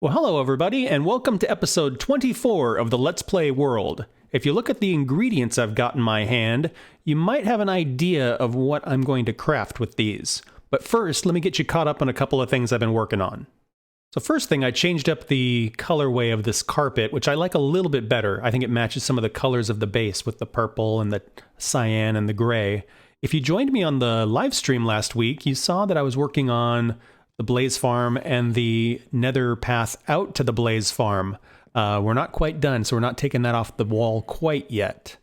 Well, hello everybody, and welcome to episode 24 of the Let's Play world. If you look at the ingredients I've got in my hand, you might have an idea of what I'm going to craft with these. But first, let me get you caught up on a couple of things I've been working on. So first thing, I changed up the colorway of this carpet, which I like a little bit better. I think it matches some of the colors of the base with the purple and the cyan and the gray. If you joined me on the live stream last week, you saw that I was working on the Blaze Farm and the Nether path out to the Blaze Farm. We're not quite done, so we're not taking that off the wall quite yet.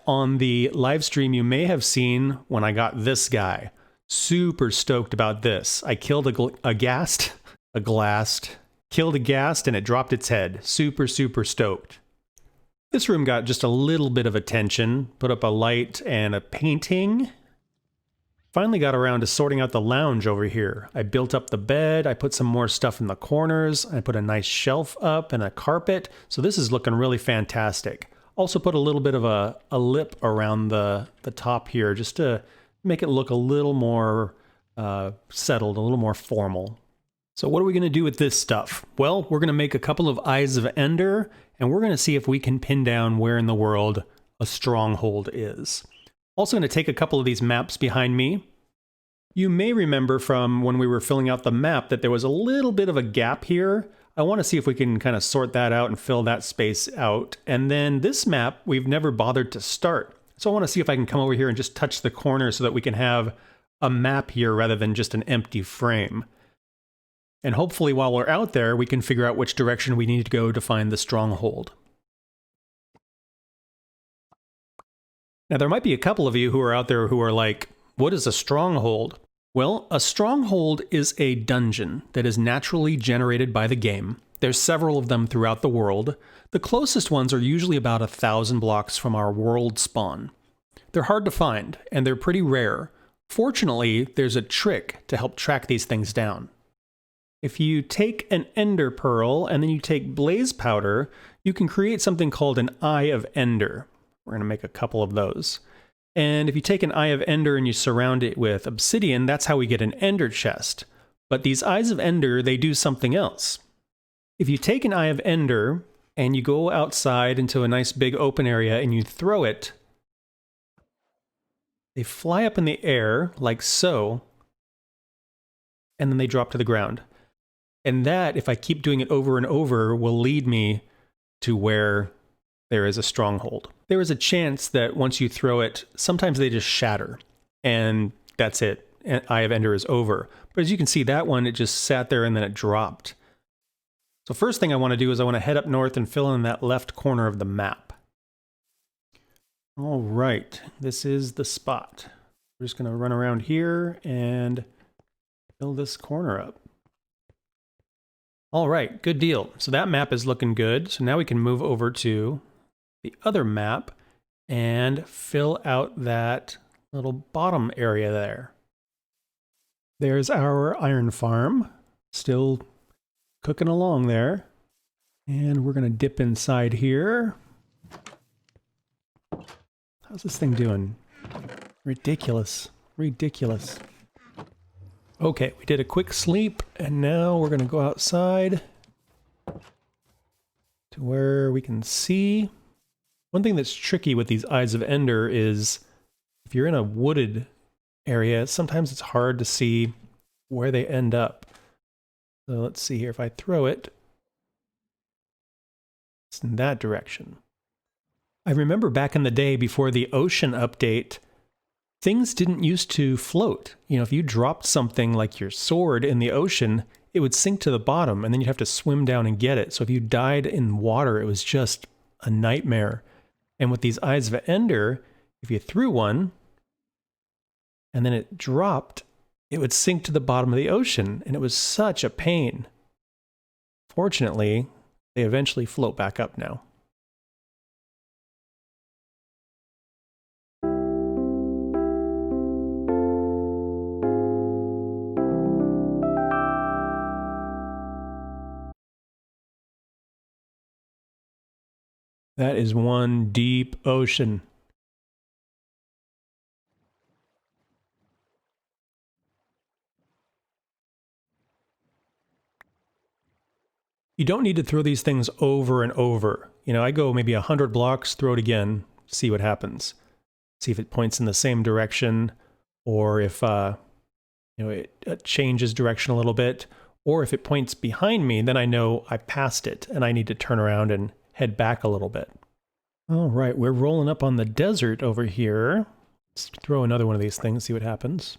On the live stream, you may have seen when I got this guy. Super stoked about this. I killed a ghast, and it dropped its head. Super stoked. This room got just a little bit of attention. Put up a light and a painting. Finally got around to sorting out the lounge over here. I built up the bed, I put some more stuff in the corners, I put a nice shelf up and a carpet, so this is looking really fantastic. Also put a little bit of a lip around the top here, just to make it look a little more settled, a little more formal. So what are we going to do with this stuff? Well, we're going to make a couple of Eyes of Ender, and we're going to see if we can pin down where in the world a stronghold is. Also going to take a couple of these maps behind me. You may remember from when we were filling out the map that there was a little bit of a gap here. I want to see if we can kind of sort that out and fill that space out. And then this map, we've never bothered to start. So I want to see if I can come over here and just touch the corner so that we can have a map here rather than just an empty frame. And hopefully while we're out there, we can figure out which direction we need to go to find the stronghold. Now, there might be a couple of you who are out there who are like, what is a stronghold? Well, a stronghold is a dungeon that is naturally generated by the game. There's several of them throughout the world. The closest ones are usually about 1,000 blocks from our world spawn. They're hard to find, and they're pretty rare. Fortunately, there's a trick to help track these things down. If you take an ender pearl and then you take blaze powder, you can create something called an Eye of Ender. We're going to make a couple of those. And if you take an Eye of Ender and you surround it with obsidian, that's how we get an ender chest. But these Eyes of Ender, they do something else. If you take an Eye of Ender and you go outside into a nice big open area and you throw it, they fly up in the air like so, and then they drop to the ground. And that, if I keep doing it over and over, will lead me to where there is a stronghold. There is a chance that once you throw it, sometimes they just shatter, and that's it. Eye of Ender is over. But as you can see, that one, it just sat there and then it dropped. So first thing I want to do is I want to head up north and fill in that left corner of the map. All right, this is the spot. We're just going to run around here and fill this corner up. All right, good deal. So that map is looking good. So now we can move over to the other map and fill out that little bottom area there. There's our iron farm, still cooking along there. And we're going to dip inside here. How's this thing doing? Ridiculous. Ridiculous. Okay, we did a quick sleep, and now we're going to go outside to where we can see. One thing that's tricky with these Eyes of Ender is if you're in a wooded area, sometimes it's hard to see where they end up. So let's see here. If I throw it, it's in that direction. I remember back in the day before the ocean update, things didn't used to float. You know, if you dropped something like your sword in the ocean, it would sink to the bottom and then you'd have to swim down and get it. So if you died in water, it was just a nightmare. And with these Eyes of Ender, if you threw one and then it dropped, it would sink to the bottom of the ocean, and it was such a pain. Fortunately, they eventually float back up now. That is one deep ocean. You don't need to throw these things over and over. You know, I go maybe 100 blocks, throw it again, see what happens. See if it points in the same direction, or if you know, it changes direction a little bit, or if it points behind me, then I know I passed it and I need to turn around and head back a little bit. All right, we're rolling up on the desert over here. Let's throw another one of these things, see what happens.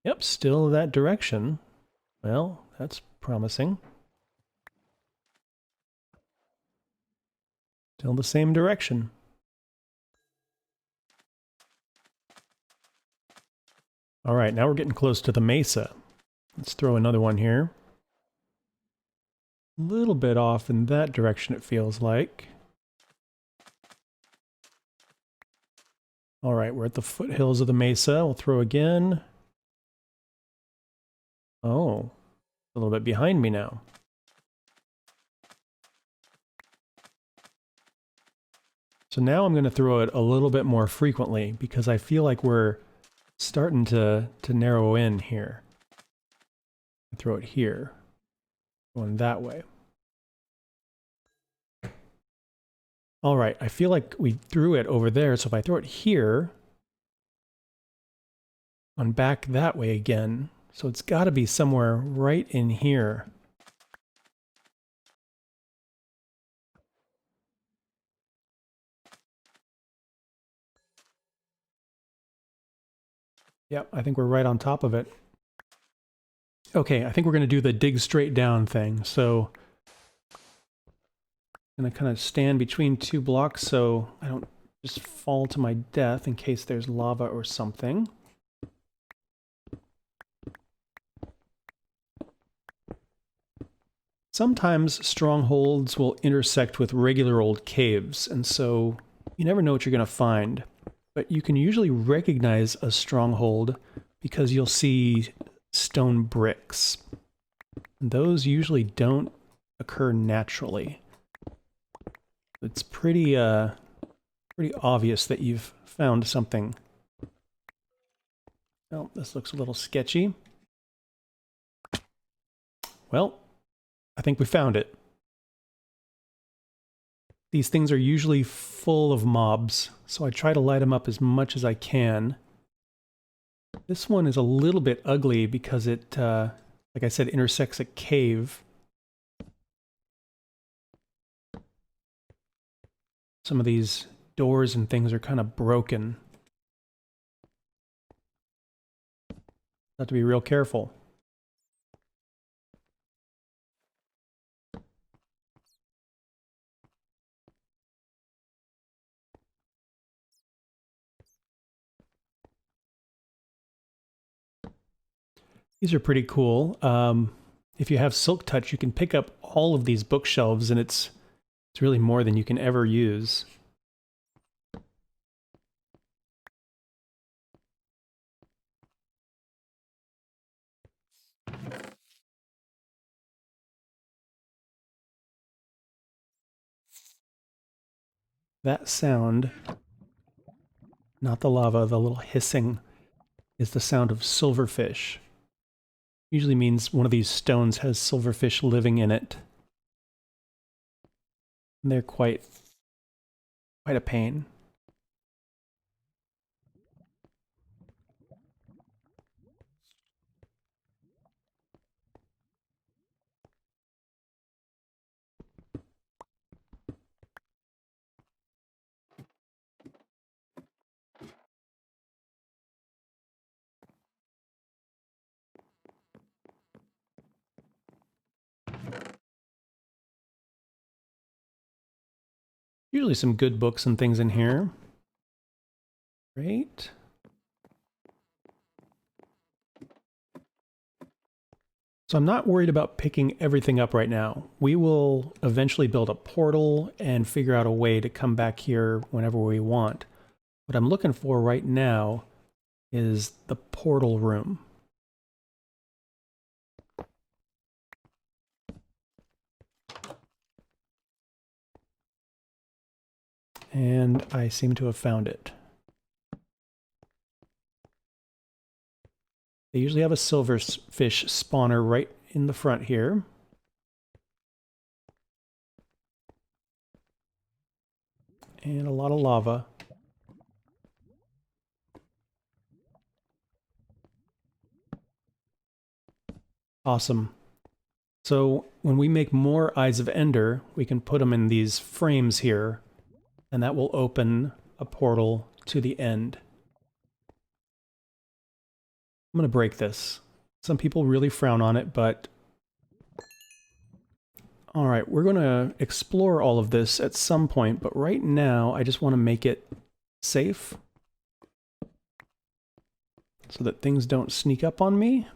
Yep, still that direction. Well, that's promising. Still the same direction. All right, now we're getting close to the mesa. Let's throw another one here. A little bit off in that direction, it feels like. All right, we're at the foothills of the mesa. We'll throw again. Oh, a little bit behind me now. So now I'm going to throw it a little bit more frequently because I feel like we're starting to narrow in here. Throw it here, going that way. All right, I feel like we threw it over there, so if I throw it here, on back that way again, so it's got to be somewhere right in here. Yep, I think we're right on top of it. Okay, I think we're going to do the dig straight down thing. So I'm going to kind of stand between two blocks so I don't just fall to my death in case there's lava or something. Sometimes strongholds will intersect with regular old caves, and so you never know what you're going to find. But you can usually recognize a stronghold because you'll see stone bricks. Those usually don't occur naturally. It's pretty obvious that you've found something. Oh, this looks a little sketchy. Well, I think we found it. These things are usually full of mobs, so I try to light them up as much as I can. This one is a little bit ugly because it, like I said, intersects a cave. Some of these doors and things are kind of broken. Have to be real careful. These are pretty cool. If you have Silk Touch, you can pick up all of these bookshelves, and it's really more than you can ever use. That sound, not the lava, the little hissing, is the sound of silverfish. Usually means one of these stones has silverfish living in it. And they're quite a pain. Usually some good books and things in here. Great. So I'm not worried about picking everything up right now. We will eventually build a portal and figure out a way to come back here whenever we want. What I'm looking for right now is the portal room. And I seem to have found it. They usually have a silverfish spawner right in the front here. and a lot of lava. Awesome. So when we make more Eyes of Ender, we can put them in these frames here, and that will open a portal to the end. I'm going to break this. Some people really frown on it, but... Alright, we're going to explore all of this at some point, but right now I just want to make it safe so that things don't sneak up on me.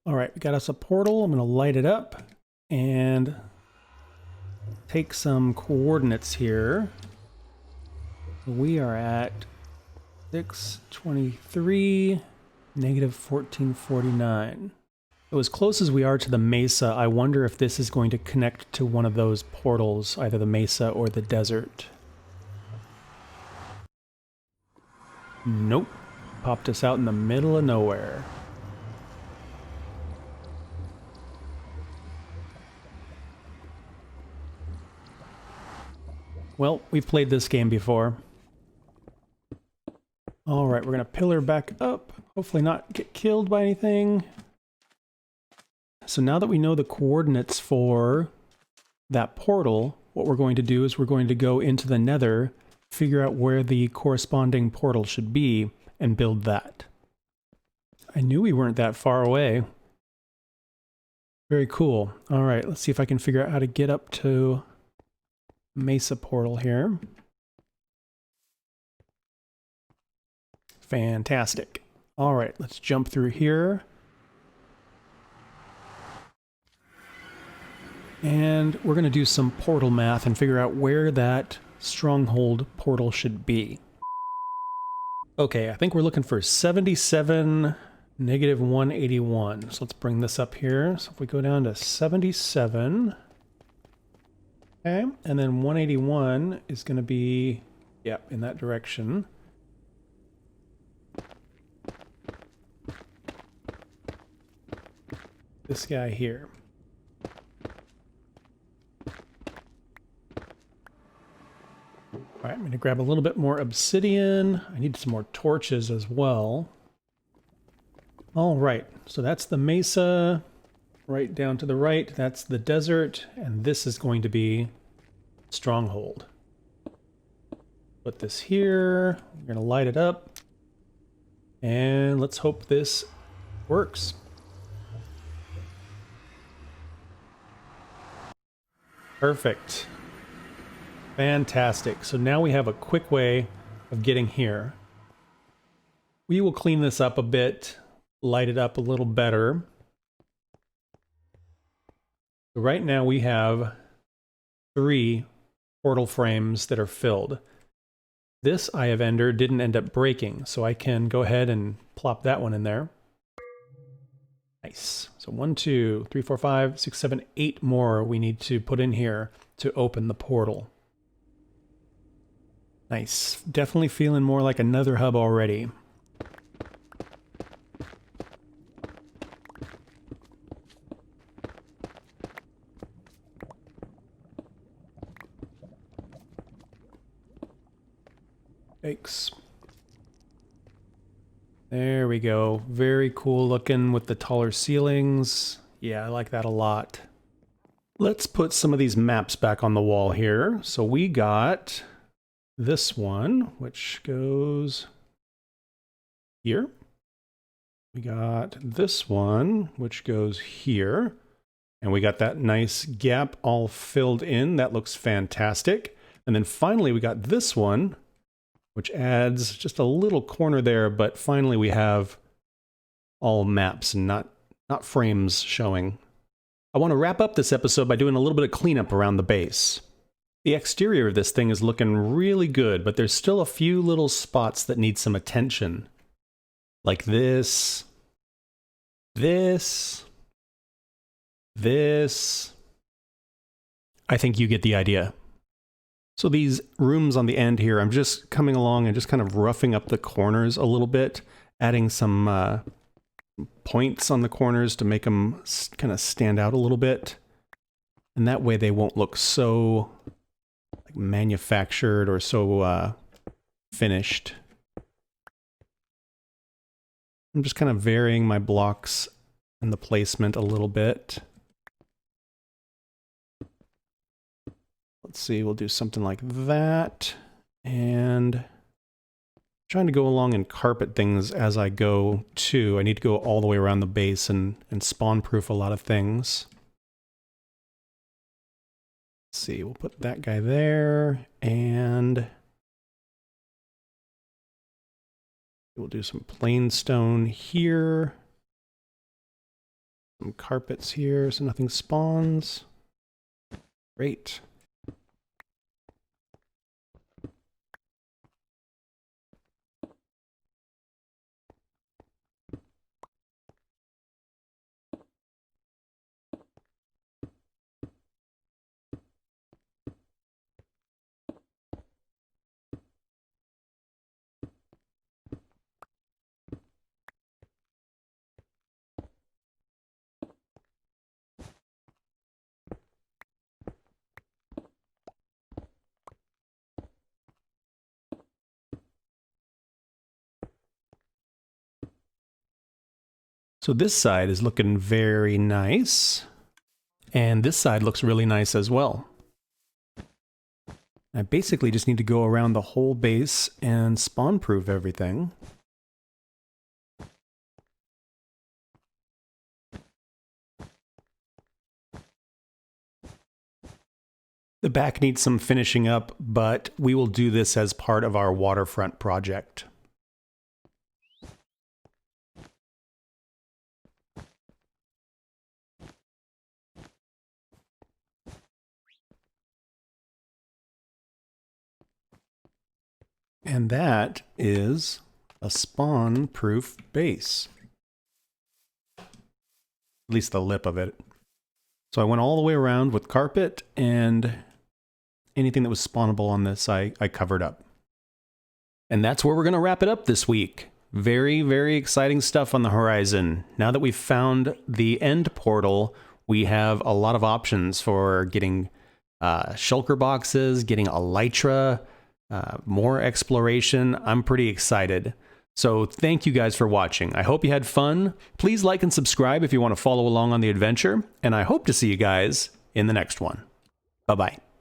Alright, we got us a portal. I'm going to light it up and take some coordinates here. We are at 623, negative 1449. So as close as we are to the mesa, I wonder if this is going to connect to one of those portals, either the mesa or the desert. Nope. Popped us out in the middle of nowhere. Well, we've played this game before. Alright, we're going to pillar back up. Hopefully not get killed by anything. So now that we know the coordinates for that portal, what we're going to do is we're going to go into the Nether, figure out where the corresponding portal should be, and build that. I knew we weren't that far away. Very cool. Alright, let's see if I can figure out how to get up to Mesa portal here. Fantastic. All right, let's jump through here. And we're going to do some portal math and figure out where that Stronghold portal should be. Okay, I think we're looking for 77, negative 181. So let's bring this up here. So if we go down to 77... Okay, and then 181 is going to be, yep, in that direction. This guy here. Alright, I'm going to grab a little bit more obsidian. I need some more torches as well. Alright, so that's the mesa. Right down to the right, that's the desert, and this is going to be Stronghold. Put this here, we're going to light it up, and let's hope this works. Perfect. Fantastic. So now we have a quick way of getting here. We will clean this up a bit, light it up a little better. Right now we have 3 portal frames that are filled. This Eye of Ender didn't end up breaking, so I can go ahead and plop that one in there. Nice. So 1, 2, 3, 4, 5, 6, 7, 8 more we need to put in here to open the portal. Nice. Definitely feeling more like another hub already. Yikes. There we go. Very cool looking with the taller ceilings. Yeah, I like that a lot. Let's put some of these maps back on the wall here. So we got this one, which goes here. We got this one, which goes here. And we got that nice gap all filled in. That looks fantastic. And then finally we got this one, which adds just a little corner there, but finally we have all maps and not frames showing. I want to wrap up this episode by doing a little bit of cleanup around the base. The exterior of this thing is looking really good, but there's still a few little spots that need some attention. Like this, this, I think you get the idea. So these rooms on the end here, I'm just coming along and just kind of roughing up the corners a little bit, adding some points on the corners to make them kind of stand out a little bit. And that way they won't look so like manufactured or so finished. I'm just kind of varying my blocks and the placement a little bit. Let's see, we'll do something like that. And trying to go along and carpet things as I go too. I need to go all the way around the base and spawn proof a lot of things. Let's see, we'll put that guy there, and we'll do some plain stone here. Some carpets here so nothing spawns. Great. So this side is looking very nice, and this side looks really nice as well. I basically just need to go around the whole base and spawn proof everything. The back needs some finishing up, but we will do this as part of our waterfront project. And that is a spawn-proof base. At least the lip of it. So I went all the way around with carpet, and anything that was spawnable on this I covered up. And that's where we're going to wrap it up this week. Very, very exciting stuff on the horizon. Now that we've found the end portal, we have a lot of options for getting shulker boxes, getting elytra, more exploration. I'm pretty excited. So thank you guys for watching. I hope you had fun. Please like and subscribe if you want to follow along on the adventure, and I hope to see you guys in the next one. Bye-bye.